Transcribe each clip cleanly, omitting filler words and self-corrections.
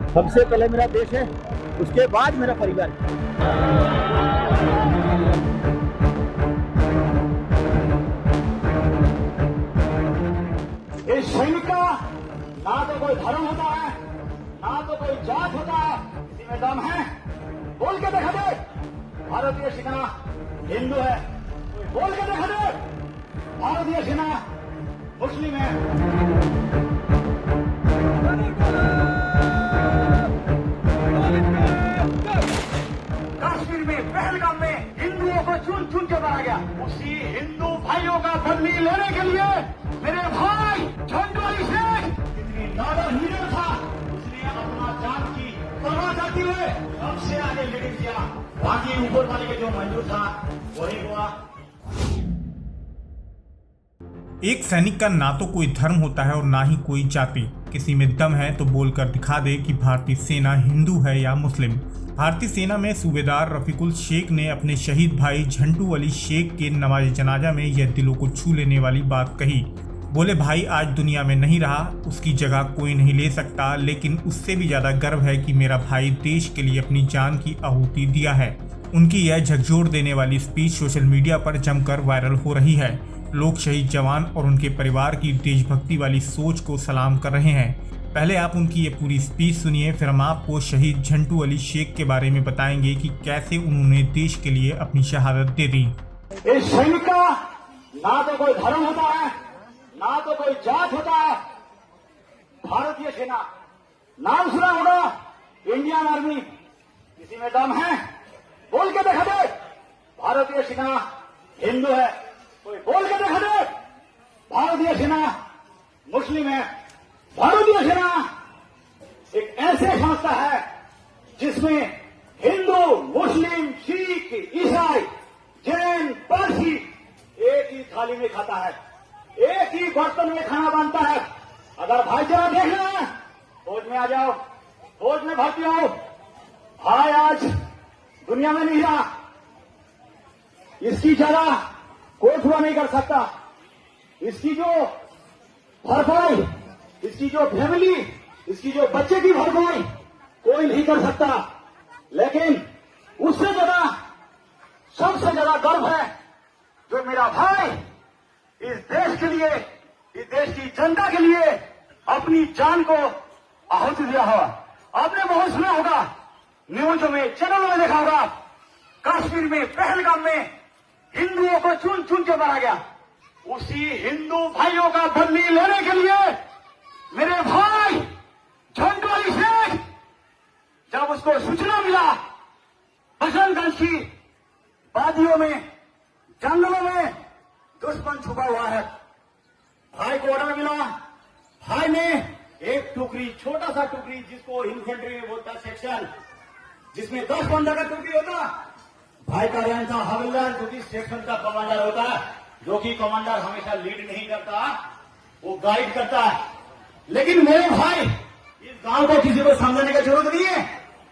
सबसे पहले मेरा देश है, उसके बाद मेरा परिवार है। इस सैनिक का ना तो कोई धर्म होता है, ना तो कोई जात होता है, किसी में दम है। बोल के देखा दे, भारतीय सेना हिंदू है। कोई बोल के देखा दे, भारतीय सेना मुस्लिम है। कश्मीर में पहलगाम में हिंदुओं को चुन चुन के मारा गया। उसी हिंदू भाइयों का बदली लेने के लिए मेरे भाई झंडू अली शेख कितनी नाडर लीडर था, उसने अपना जान की परवाह करते हुए सबसे आगे लीडिंग किया। बाकी ऊपर वाले के जो मंजूर था वही हुआ। एक सैनिक का ना तो कोई धर्म होता है और ना ही कोई जाति। किसी में दम है तो बोलकर दिखा दे कि भारतीय सेना हिंदू है या मुस्लिम। भारतीय सेना में सूबेदार रफीकुल शेख ने अपने शहीद भाई झंटू अली शेख के नमाज जनाजा में यह दिलों को छू लेने वाली बात कही। बोले, भाई आज दुनिया में नहीं रहा, उसकी जगह कोई नहीं ले सकता, लेकिन उससे भी ज्यादा गर्व है कि मेरा भाई देश के लिए अपनी जान की आहुति दिया है। उनकी यह झकझोर देने वाली स्पीच सोशल मीडिया पर जमकर वायरल हो रही है। लोग शहीद जवान और उनके परिवार की देशभक्ति वाली सोच को सलाम कर रहे हैं। पहले आप उनकी ये पूरी स्पीच सुनिए, फिर हम आपको शहीद झंटू अली शेख के बारे में बताएंगे कि कैसे उन्होंने देश के लिए अपनी शहादत दे दी। इस सैनिक का ना तो कोई धर्म होता है, ना तो कोई जात होता है। भारतीय सेना नाम सुना होगा, इंडियन आर्मी, किसी में दम है। बोल के देखा दे, भारतीय सेना हिंदू है। कोई बोल के देखा दे, भारतीय सेना मुस्लिम है। भारतीय सेना एक ऐसे संस्था है जिसमें हिंदू, मुस्लिम, सिख, ईसाई, जैन, पारसी एक ही थाली में खाता है, एक ही बर्तन में खाना बनता है। अगर भाईचारा देखना है, फौज में आ जाओ, फौज में भर्ती हो। भाई आज दुनिया में नहीं रहा, इसकी जगह कोई पूरा नहीं कर सकता। इसकी जो भरपाई, इसकी जो फैमिली, इसकी जो बच्चे की भरपाई कोई नहीं कर सकता। लेकिन उससे ज्यादा, सबसे ज्यादा गर्व है जो मेरा भाई इस देश के लिए, इस देश की जनता के लिए अपनी जान को आहुति दिया हुआ। आपने बहुत सुना होगा, न्यूज में, चैनलों में देखा होगा, कश्मीर में पहलगाम में हिंदुओं को चुन चुन के मारा गया। उसी हिंदू भाइयों का बदली लेने के लिए मेरे भाई झंडू अली शेख, जब उसको सूचना मिला बसंतगंज की वादियों में, जंगलों में दुश्मन छुपा हुआ है, भाई को ऑर्डर मिला। भाई ने एक टुकड़ी, छोटा सा टुकड़ी, जिसको इन्फेंट्री में बोलता है सेक्शन, जिसमें 10-15 का टुकड़ी होता, भाई का रहन था हवलदार, जो कि सेक्शन का कमांडर होता है, जो कि कमांडर हमेशा लीड नहीं करता, वो गाइड करता है। लेकिन मेरे भाई, इस गांव को किसी को समझाने की जरूरत नहीं है,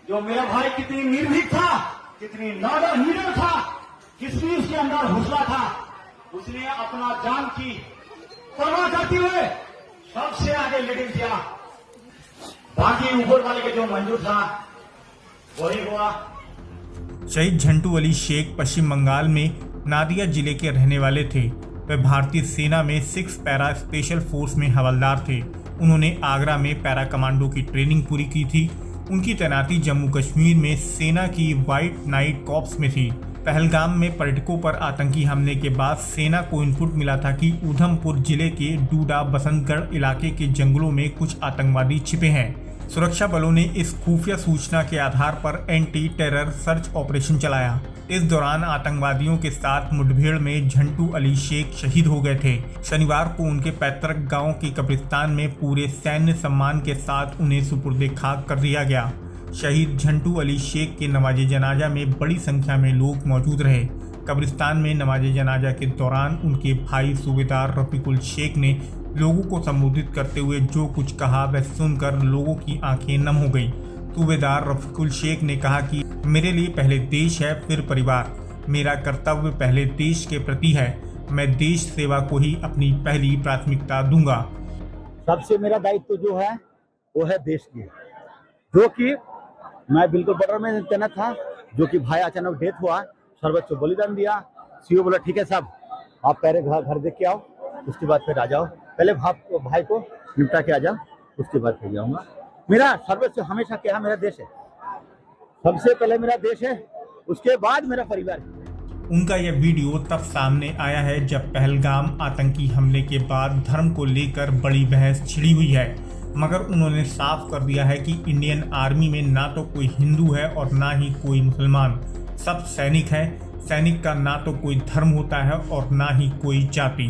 जो मेरा भाई कितनी निर्भीक था, कितनी नाडर लीडर था, कितनी उसके अंदर हौसला था। उसने अपना जान की परवाह करते हुए सबसे आगे लीडिंग किया। बाकी ऊपर वाले के जो मंजूर था वही हुआ। शहीद झंटू अली शेख पश्चिम बंगाल में नादिया जिले के रहने वाले थे। वे भारतीय सेना में 6 पैरा स्पेशल फोर्स में हवलदार थे। उन्होंने आगरा में पैरा कमांडो की ट्रेनिंग पूरी की थी। उनकी तैनाती जम्मू कश्मीर में सेना की व्हाइट नाइट कॉर्प्स में थी। पहलगाम में पर्यटकों पर आतंकी हमले के बाद सेना को इनपुट मिला था कि उधमपुर जिले के डूडा बसंतगढ़ इलाके के जंगलों में कुछ आतंकवादी छिपे हैं। सुरक्षा बलों ने इस खुफिया सूचना के आधार पर एंटी टेरर सर्च ऑपरेशन चलाया। इस दौरान आतंकवादियों के साथ मुठभेड़ में झंटू अली शेख शहीद हो गए थे। शनिवार को उनके पैतृक गांव के कब्रिस्तान में पूरे सैन्य सम्मान के साथ उन्हें सुपुर्दे खाक कर दिया गया। शहीद झंटू अली शेख के नमाज जनाजा में बड़ी संख्या में लोग मौजूद रहे। कब्रिस्तान में नमाज जनाजा के दौरान उनके भाई सूबेदार रफीकुल शेख ने लोगों को संबोधित करते हुए जो कुछ कहा वह सुनकर लोगों की आंखें नम हो गईं। सूबेदार रफीकुल शेख ने कहा कि मेरे लिए पहले देश है, फिर परिवार। मेरा कर्तव्य पहले देश के प्रति है। मैं देश सेवा को ही अपनी पहली प्राथमिकता दूंगा। सबसे मेरा दायित्व जो है वो है देश की। जो कि मैं बिल्कुल बॉर्डर में तैनात था, जो कि भाई अचानक डेथ हुआ, सर्वोच्च बलिदान दिया। सीओ बोला ठीक है साहब, आप पहले घर देख के आओ, उसके बाद फिर आ जाओ, पहले भाई को निपटा के आ जाओ, उसके बाद फिर जाऊंगा। मेरा सर्वोच्च हमेशा क्या, मेरा देश है, सबसे पहले मेरा देश है, उसके बाद मेरा परिवार है। उनका यह वीडियो तब सामने आया है जब पहलगाम आतंकी हमले के बाद धर्म को लेकर बड़ी बहस छिड़ी हुई है, मगर उन्होंने साफ कर दिया है कि इंडियन आर्मी में ना तो कोई हिंदू है और ना ही कोई मुसलमान, सब सैनिक है। सैनिक का ना तो कोई धर्म होता है और ना ही कोई जाति।